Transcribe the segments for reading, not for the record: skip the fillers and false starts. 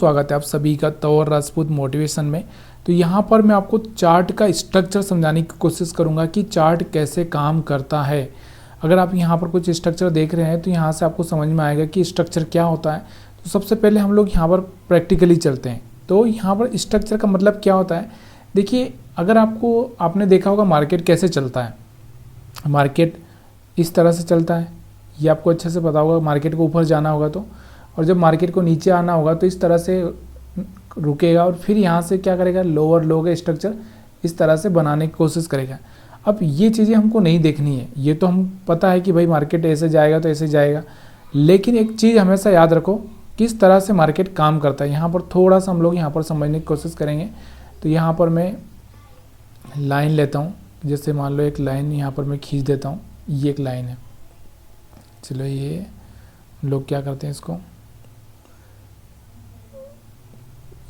स्वागत है आप सभी का तौर राजपूत मोटिवेशन में। तो यहाँ पर मैं आपको चार्ट का स्ट्रक्चर समझाने की कोशिश करूँगा कि चार्ट कैसे काम करता है। अगर आप यहाँ पर कुछ स्ट्रक्चर देख रहे हैं तो यहाँ से आपको समझ में आएगा कि स्ट्रक्चर क्या होता है। तो सबसे पहले हम लोग यहाँ पर प्रैक्टिकली चलते हैं। तो यहाँ पर स्ट्रक्चर का मतलब क्या होता है, देखिए अगर आपने देखा होगा मार्केट कैसे चलता है। मार्केट इस तरह से चलता है, ये आपको अच्छे से पता होगा। मार्केट को ऊपर जाना होगा तो, और जब मार्केट को नीचे आना होगा तो इस तरह से रुकेगा और फिर यहाँ से क्या करेगा, लोअर लो का स्ट्रक्चर इस तरह से बनाने की कोशिश करेगा। अब ये चीज़ें हमको नहीं देखनी है, ये तो हम पता है कि भाई मार्केट ऐसे जाएगा तो ऐसे जाएगा, लेकिन एक चीज़ हमेशा याद रखो किस तरह से मार्केट काम करता है। यहाँ पर थोड़ा सा हम लोग यहाँ पर समझने की कोशिश करेंगे। तो यहाँ पर मैं लाइन लेता हूँ, जैसे मान लो एक लाइन यहाँ पर मैं खींच देता हूँ, ये एक लाइन है। चलो ये लोग क्या करते हैं, इसको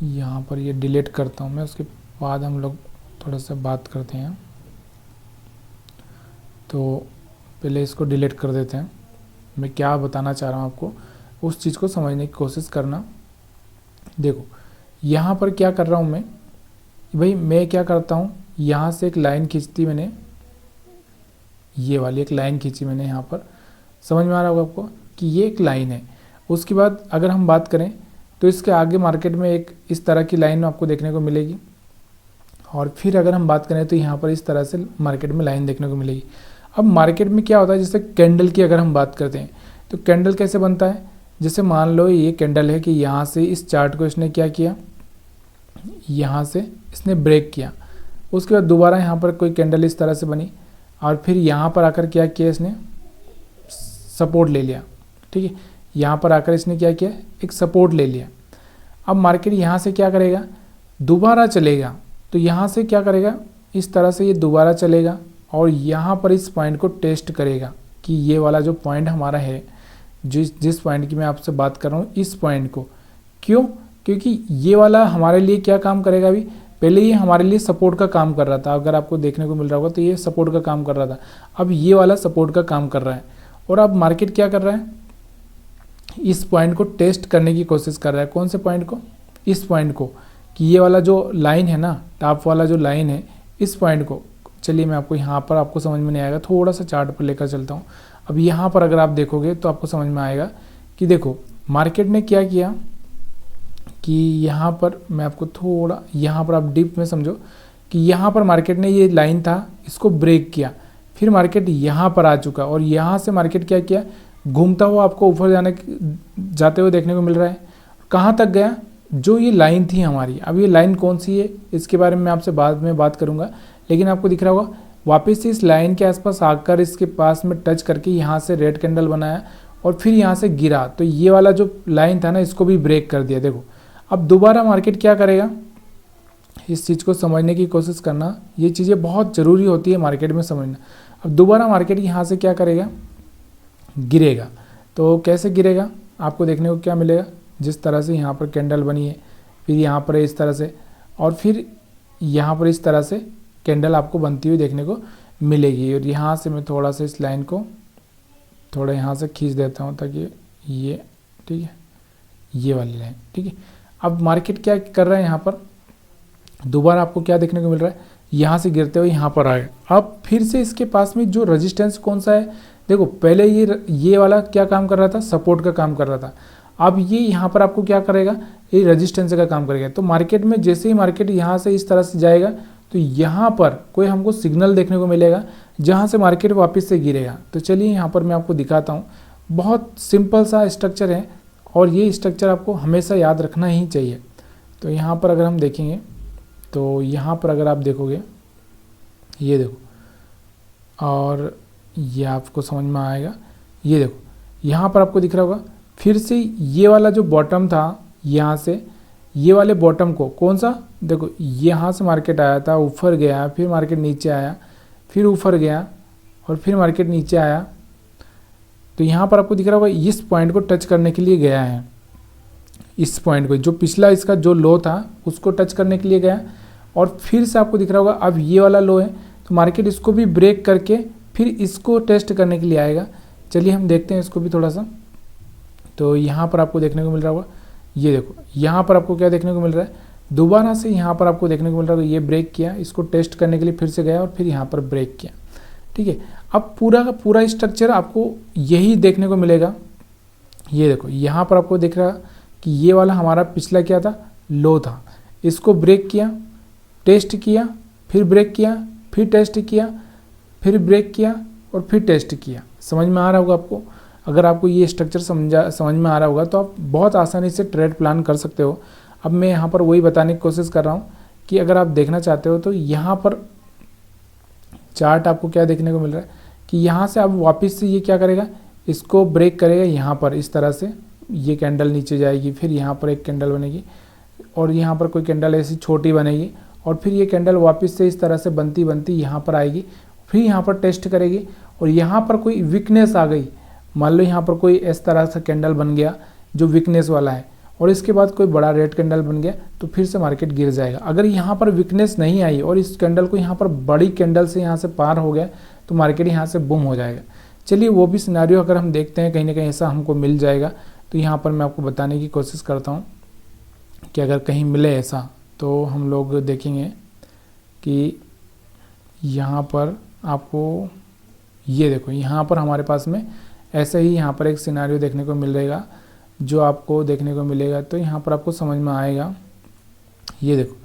यहाँ पर ये डिलीट करता हूँ मैं, उसके बाद हम लोग थोड़ा सा बात करते हैं। तो पहले इसको डिलीट कर देते हैं। मैं क्या बताना चाह रहा हूँ आपको, उस चीज़ को समझने की कोशिश करना। देखो यहाँ पर क्या कर रहा हूँ भाई मैं क्या करता हूँ, यहाँ से एक लाइन खींचती मैंने, ये वाली एक लाइन खींची मैंने यहाँ पर। समझ में आ रहा होगा आपको कि ये एक लाइन है। उसके बाद अगर हम बात करें तो इसके आगे मार्केट में एक इस तरह की लाइन आपको देखने को मिलेगी, और फिर अगर हम बात करें तो यहाँ पर इस तरह से मार्केट में लाइन देखने को मिलेगी। अब मार्केट में क्या होता है, जैसे कैंडल की अगर हम बात करते हैं तो कैंडल कैसे बनता है। जैसे मान लो ये कैंडल है कि यहाँ से इस चार्ट को इसने क्या किया, यहाँ से इसने ब्रेक किया। उसके बाद दोबारा यहाँ पर कोई कैंडल इस तरह से बनी, और फिर यहाँ पर आकर क्या किया, इसने सपोर्ट ले लिया। ठीक है, यहाँ पर आकर इसने क्या किया, एक सपोर्ट ले लिया। अब मार्केट यहाँ से क्या करेगा, दोबारा चलेगा। तो यहाँ से क्या करेगा, इस तरह से ये दोबारा चलेगा और यहाँ पर इस पॉइंट को टेस्ट करेगा कि ये वाला जो पॉइंट हमारा है, जिस पॉइंट की मैं आपसे बात कर रहा हूँ, इस पॉइंट को। क्यों, क्योंकि ये वाला हमारे लिए क्या काम करेगा। अभी पहले ये हमारे लिए सपोर्ट का काम कर रहा था, अगर आपको देखने को मिल रहा होगा तो ये सपोर्ट का काम कर रहा था। अब ये वाला सपोर्ट का काम कर रहा है, और अब मार्केट क्या कर रहा है, इस पॉइंट को टेस्ट करने की कोशिश कर रहा है। कौन से पॉइंट को, इस पॉइंट को, कि ये वाला जो लाइन है ना, टॉप वाला जो लाइन है, इस पॉइंट को। चलिए मैं आपको यहाँ पर, आपको समझ में नहीं आएगा, थोड़ा सा चार्ट पर लेकर चलता हूँ। अब यहाँ पर अगर आप देखोगे तो आपको समझ में आएगा कि देखो मार्केट ने क्या किया कि यहाँ पर मैं आपको थोड़ा, यहाँ पर आप डीप में समझो कि यहाँ पर मार्केट ने ये लाइन था, इसको ब्रेक किया, फिर मार्केट यहाँ पर आ चुका, और यहाँ से मार्केट क्या किया, घूमता हुआ आपको ऊपर जाते हुए देखने को मिल रहा है। कहाँ तक गया, जो ये लाइन थी हमारी। अब ये लाइन कौन सी है, इसके बारे में आपसे बाद में बात करूँगा, लेकिन आपको दिख रहा होगा वापस से इस लाइन के आसपास आकर इसके पास में टच करके यहाँ से रेड कैंडल बनाया और फिर यहाँ से गिरा। तो ये वाला जो लाइन था ना, इसको भी ब्रेक कर दिया। देखो अब दोबारा मार्केट क्या करेगा, इस चीज़ को समझने की कोशिश करना। ये चीज़ें बहुत ज़रूरी होती है मार्केट में समझना। अब दोबारा मार्केट यहाँ से क्या करेगा, गिरेगा। तो कैसे गिरेगा, आपको देखने को क्या मिलेगा, जिस तरह से यहाँ पर कैंडल बनी है, फिर यहाँ पर इस तरह से, और फिर यहाँ पर इस तरह से कैंडल आपको बनती हुई देखने को मिलेगी। और यहाँ से मैं थोड़ा सा इस लाइन को थोड़ा यहाँ से खींच देता हूँ ताकि ये, ठीक है, ये वाली लाइन, ठीक है। अब मार्केट क्या कर रहा है, यहाँ पर दोबारा आपको क्या देखने को मिल रहा है, यहाँ से गिरते हुए यहाँ पर आए। अब फिर से इसके पास में जो रेजिस्टेंस कौन सा है, देखो पहले ये वाला क्या काम कर रहा था, सपोर्ट का काम कर रहा था। अब ये यहाँ पर आपको क्या करेगा, ये रेजिस्टेंस का काम करेगा। तो मार्केट में जैसे ही मार्केट यहाँ से इस तरह से जाएगा तो यहाँ पर कोई हमको सिग्नल देखने को मिलेगा जहाँ से मार्केट वापस से गिरेगा। तो चलिए यहाँ पर मैं आपको दिखाता हूँ। बहुत सिंपल सा स्ट्रक्चर है और ये स्ट्रक्चर आपको हमेशा याद रखना ही चाहिए। तो यहाँ पर अगर हम देखेंगे तो यहाँ पर अगर आप देखोगे, ये देखो, और ये आपको समझ में आएगा। ये देखो यहाँ पर आपको दिख रहा होगा, फिर से ये वाला जो बॉटम था, यहाँ से ये वाले बॉटम को, कौन सा, देखो यहाँ से मार्केट आया था, ऊपर गया, फिर मार्केट नीचे आया, फिर ऊपर गया, और फिर मार्केट नीचे आया। तो यहाँ पर आपको दिख रहा होगा इस पॉइंट को टच करने के लिए गया है, इस पॉइंट को, जो पिछला इसका जो लो था उसको टच करने के लिए गया, और फिर से आपको दिख रहा होगा अब ये वाला लो है, तो मार्केट इसको भी ब्रेक करके फिर इसको टेस्ट करने के लिए आएगा। चलिए हम देखते हैं इसको भी थोड़ा सा। तो यहाँ पर आपको देखने को मिल रहा होगा ये देखो यहाँ पर आपको क्या देखने को मिल रहा है, दोबारा से यहाँ पर आपको देखने को मिल रहा है ये ब्रेक किया, इसको टेस्ट करने के लिए फिर से गया और फिर यहाँ पर ब्रेक किया। ठीक है, अब पूरा का पूरा स्ट्रक्चर आपको यही देखने को मिलेगा। ये देखो यहाँ पर आपको दिख रहा कि ये वाला हमारा पिछला क्या था, लो था, इसको ब्रेक किया, टेस्ट किया, फिर ब्रेक किया, फिर टेस्ट किया, फिर ब्रेक किया और फिर टेस्ट किया। समझ में आ रहा होगा आपको? अगर आपको ये स्ट्रक्चर समझ में आ रहा होगा तो आप बहुत आसानी से ट्रेड प्लान कर सकते हो। अब मैं यहाँ पर वही बताने की कोशिश कर रहा हूँ कि अगर आप देखना चाहते हो तो यहाँ पर चार्ट आपको क्या देखने को मिल रहा है कि यहाँ से अब वापस से ये क्या करेगा, इसको ब्रेक करेगा यहाँ पर इस तरह से, ये कैंडल नीचे जाएगी, फिर यहाँ पर एक कैंडल बनेगी और यहाँ पर कोई कैंडल ऐसी छोटी बनेगी और फिर ये कैंडल वापस से इस तरह से बनती बनती यहाँ पर आएगी, फिर यहाँ पर टेस्ट करेगी और यहाँ पर कोई वीकनेस आ गई, मान लो यहाँ पर कोई इस तरह से कैंडल बन गया जो वीकनेस वाला है और इसके बाद कोई बड़ा रेड कैंडल बन गया तो फिर से मार्केट गिर जाएगा। अगर यहाँ पर वीकनेस नहीं आई और इस कैंडल को यहाँ पर बड़ी कैंडल से यहाँ से पार हो गया तो मार्केट यहाँ से बूम हो जाएगा। चलिए वो भी सिनेरियो अगर हम देखते हैं कहीं ना कहीं ऐसा हमको मिल जाएगा तो यहाँ पर मैं आपको बताने की कोशिश करता हूँ कि अगर कहीं मिले ऐसा तो हम लोग देखेंगे कि यहाँ पर आपको ये देखो यहाँ पर हमारे पास में ऐसे ही यहाँ पर एक सिनेरियो देखने को मिल रहेगा जो आपको देखने को मिलेगा तो यहाँ पर आपको समझ में आएगा। ये देखो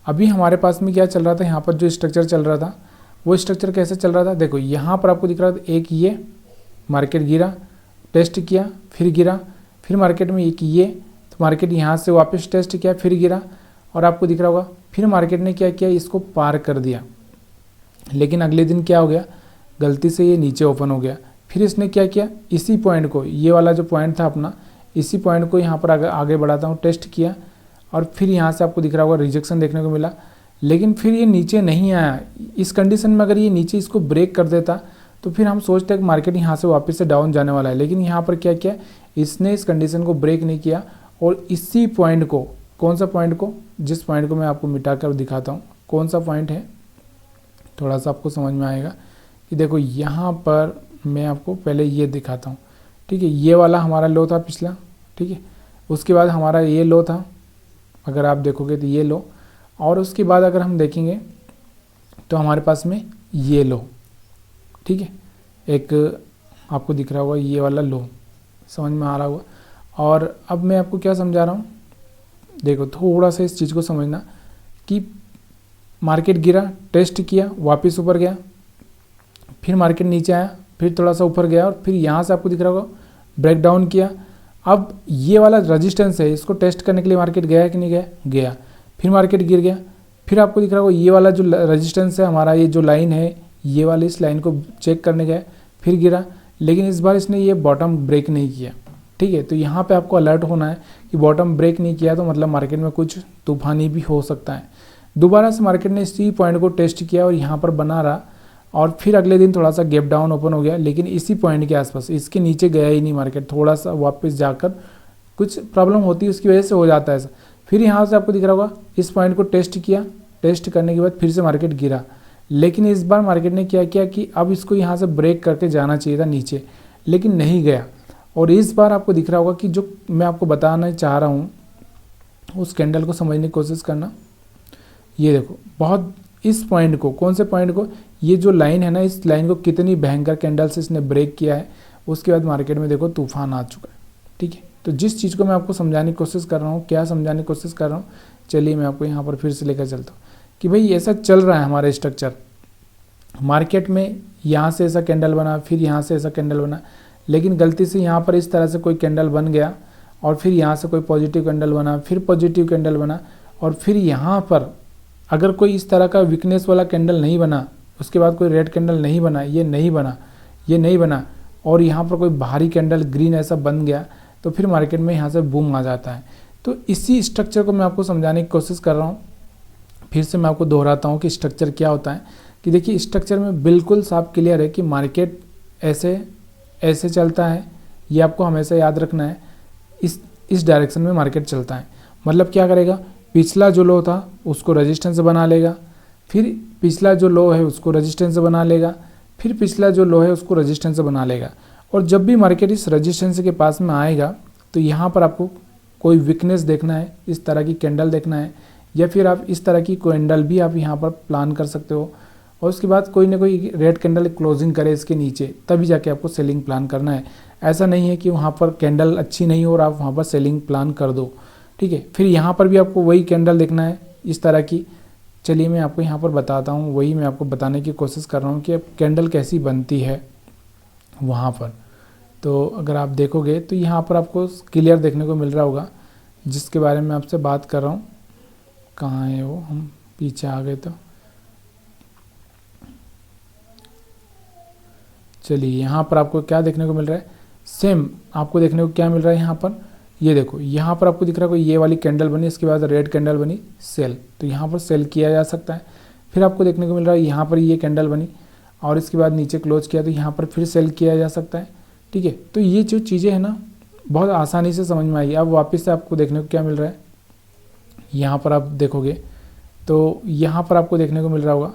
अभी हमारे पास में क्या चल रहा था, यहाँ पर जो स्ट्रक्चर चल रहा था वो स्ट्रक्चर कैसे चल रहा था, देखो यहाँ पर आपको दिख रहा था एक ये मार्केट गिरा, टेस्ट किया, फिर गिरा, फिर मार्केट में एक ये तो मार्केट यहाँ से वापस टेस्ट किया, फिर गिरा और आपको दिख रहा होगा फिर मार्केट ने क्या किया, इसको पार कर दिया। लेकिन अगले दिन क्या हो गया, गलती से ये नीचे ओपन हो गया, फिर इसने क्या किया, इसी पॉइंट को, ये वाला जो पॉइंट था अपना, इसी पॉइंट को यहाँ पर आगे बढ़ाता हूँ, टेस्ट किया और फिर यहाँ से आपको दिख रहा होगा रिजेक्शन देखने को मिला। लेकिन फिर ये नीचे नहीं आया। इस कंडीशन में अगर ये नीचे इसको ब्रेक कर देता तो फिर हम सोचते हैं कि मार्केट यहाँ से वापस से डाउन जाने वाला है। लेकिन यहाँ पर क्या किया, इसने इस कंडीशन को ब्रेक नहीं किया और इसी पॉइंट को, कौन सा पॉइंट को, जिस पॉइंट को मैं आपको मिटा कर दिखाता हूँ कौन सा पॉइंट है, थोड़ा सा आपको समझ में आएगा कि देखो यहाँ पर मैं आपको पहले ये दिखाता हूँ। ठीक है, ये वाला हमारा लो था पिछला, ठीक है, उसके बाद हमारा ये लो था, अगर आप देखोगे तो ये लो, और उसके बाद अगर हम देखेंगे तो हमारे पास में ये लो, ठीक है, एक आपको दिख रहा होगा ये वाला लो, समझ में आ रहा होगा। और अब मैं आपको क्या समझा रहा हूँ, देखो थोड़ा सा इस चीज़ को समझना कि मार्केट गिरा, टेस्ट किया, वापस ऊपर गया, फिर मार्केट नीचे आया, फिर थोड़ा सा ऊपर गया और फिर यहाँ से आपको दिख रहा होगा ब्रेक डाउन किया। अब ये वाला रेजिस्टेंस है, इसको टेस्ट करने के लिए मार्केट गया कि नहीं गया, गया, फिर मार्केट गिर गया, फिर आपको दिख रहा होगा ये वाला जो रेजिस्टेंस है हमारा, ये जो लाइन है, ये वाली इस लाइन को चेक करने गया, फिर गिरा, लेकिन इस बार इसने ये बॉटम ब्रेक नहीं किया। ठीक है, तो यहाँ पे आपको अलर्ट होना है कि बॉटम ब्रेक नहीं किया तो मतलब मार्केट में कुछ तूफानी भी हो सकता है। दोबारा से मार्केट ने इसी पॉइंट को टेस्ट किया और यहाँ पर बना रहा और फिर अगले दिन थोड़ा सा गैप डाउन ओपन हो गया, लेकिन इसी पॉइंट के आसपास, इसके नीचे गया ही नहीं मार्केट, थोड़ा सा वापस जाकर कुछ प्रॉब्लम होती है उसकी वजह से हो जाता है ऐसा। फिर यहाँ से आपको दिख रहा होगा इस पॉइंट को टेस्ट किया, टेस्ट करने के बाद फिर से मार्केट गिरा, लेकिन इस बार मार्केट ने क्या किया कि अब इसको यहाँ से ब्रेक करके जाना चाहिए था नीचे, लेकिन नहीं गया। और इस बार आपको दिख रहा होगा कि जो मैं आपको बताना चाह रहा हूँ उस कैंडल को समझने की कोशिश करना। ये देखो बहुत इस पॉइंट को, कौन से पॉइंट को, ये जो लाइन है ना, इस लाइन को कितनी भयंकर कैंडल से इसने ब्रेक किया है, उसके बाद मार्केट में देखो तूफान आ चुका है। ठीक है, तो जिस चीज़ को मैं आपको समझाने की कोशिश कर रहा हूँ, क्या समझाने की कोशिश कर रहा हूँ, चलिए मैं आपको यहाँ पर फिर से लेकर चलता हूँ कि भाई ऐसा चल रहा है हमारा स्ट्रक्चर मार्केट में, यहाँ से ऐसा कैंडल बना, फिर यहाँ से ऐसा कैंडल बना, लेकिन गलती से यहाँ पर इस तरह से कोई कैंडल बन गया और फिर यहाँ से कोई पॉजिटिव कैंडल बना, फिर पॉजिटिव कैंडल बना, और फिर यहाँ पर अगर कोई इस तरह का वीकनेस वाला कैंडल नहीं बना, उसके बाद कोई रेड कैंडल नहीं बना, ये नहीं बना, ये नहीं बना, और यहाँ पर कोई भारी कैंडल ग्रीन ऐसा बन गया, तो फिर मार्केट में यहाँ से बूम आ जाता है। तो इसी स्ट्रक्चर को मैं आपको समझाने की कोशिश कर रहा हूँ। फिर से मैं आपको दोहराता हूँ कि स्ट्रक्चर क्या होता है। कि देखिए स्ट्रक्चर में बिल्कुल साफ क्लियर है कि मार्केट ऐसे ऐसे चलता है, ये आपको हमेशा याद रखना है। इस डायरेक्शन में मार्केट चलता है, मतलब क्या करेगा, पिछला जो लो था उसको रेजिस्टेंस बना लेगा, फिर पिछला जो लो है उसको रेजिस्टेंस बना लेगा, फिर पिछला जो लो है उसको रेजिस्टेंस बना लेगा, और जब भी मार्केट इस रेजिस्टेंस के पास में आएगा तो यहाँ पर आपको कोई वीकनेस देखना है, इस तरह की कैंडल देखना है, या फिर आप इस तरह की कैंडल भी आप यहाँ पर प्लान कर सकते हो। और उसके बाद कोई ना कोई रेड कैंडल क्लोजिंग करे इसके नीचे, तभी जाके आपको सेलिंग प्लान करना है। ऐसा नहीं है कि वहाँ पर कैंडल अच्छी नहीं हो और आप वहाँ पर सेलिंग प्लान कर दो, ठीक है। फिर यहाँ पर भी आपको वही कैंडल देखना है इस तरह की। चलिए मैं आपको यहाँ पर बताता हूँ, वही मैं आपको बताने की कोशिश कर रहा हूँ कि कैंडल कैसी बनती है वहाँ पर। तो अगर आप देखोगे तो यहाँ पर आपको क्लियर देखने को मिल रहा होगा, जिसके बारे में आपसे बात कर रहा हूँ। कहाँ है वो, हम पीछे आ गए। तो चलिए यहाँ पर आपको क्या देखने को मिल रहा है, सेम आपको देखने को क्या मिल रहा है यहाँ पर, ये देखो यहाँ पर आपको दिख रहा है कोई ये वाली कैंडल बनी, इसके बाद रेड कैंडल बनी, सेल। तो यहाँ पर सेल किया जा सकता है। फिर आपको देखने को मिल रहा है यहाँ पर ये कैंडल बनी और इसके बाद नीचे क्लोज किया, तो यहाँ पर फिर सेल किया जा सकता है, ठीक है। तो ये जो चीज़ें हैं ना बहुत आसानी से समझ में आई। अब वापस से आपको देखने को क्या मिल रहा है, यहाँ पर आप देखोगे तो यहाँ पर आपको देखने को मिल रहा होगा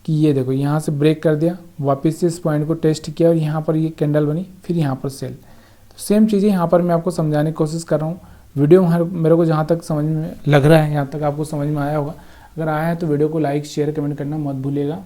कि ये देखो यहाँ से ब्रेक कर दिया, वापस से इस पॉइंट को टेस्ट किया और यहाँ पर ये कैंडल बनी, फिर यहाँ पर सेल। तो सेम चीज़ें यहाँ पर मैं आपको समझाने की कोशिश कर रहा हूँ। वीडियो मेरे को जहाँ तक समझ में लग रहा है, यहाँ तक आपको समझ में आया होगा। अगर आया है तो वीडियो को लाइक शेयर कमेंट करना मत भूलिएगा।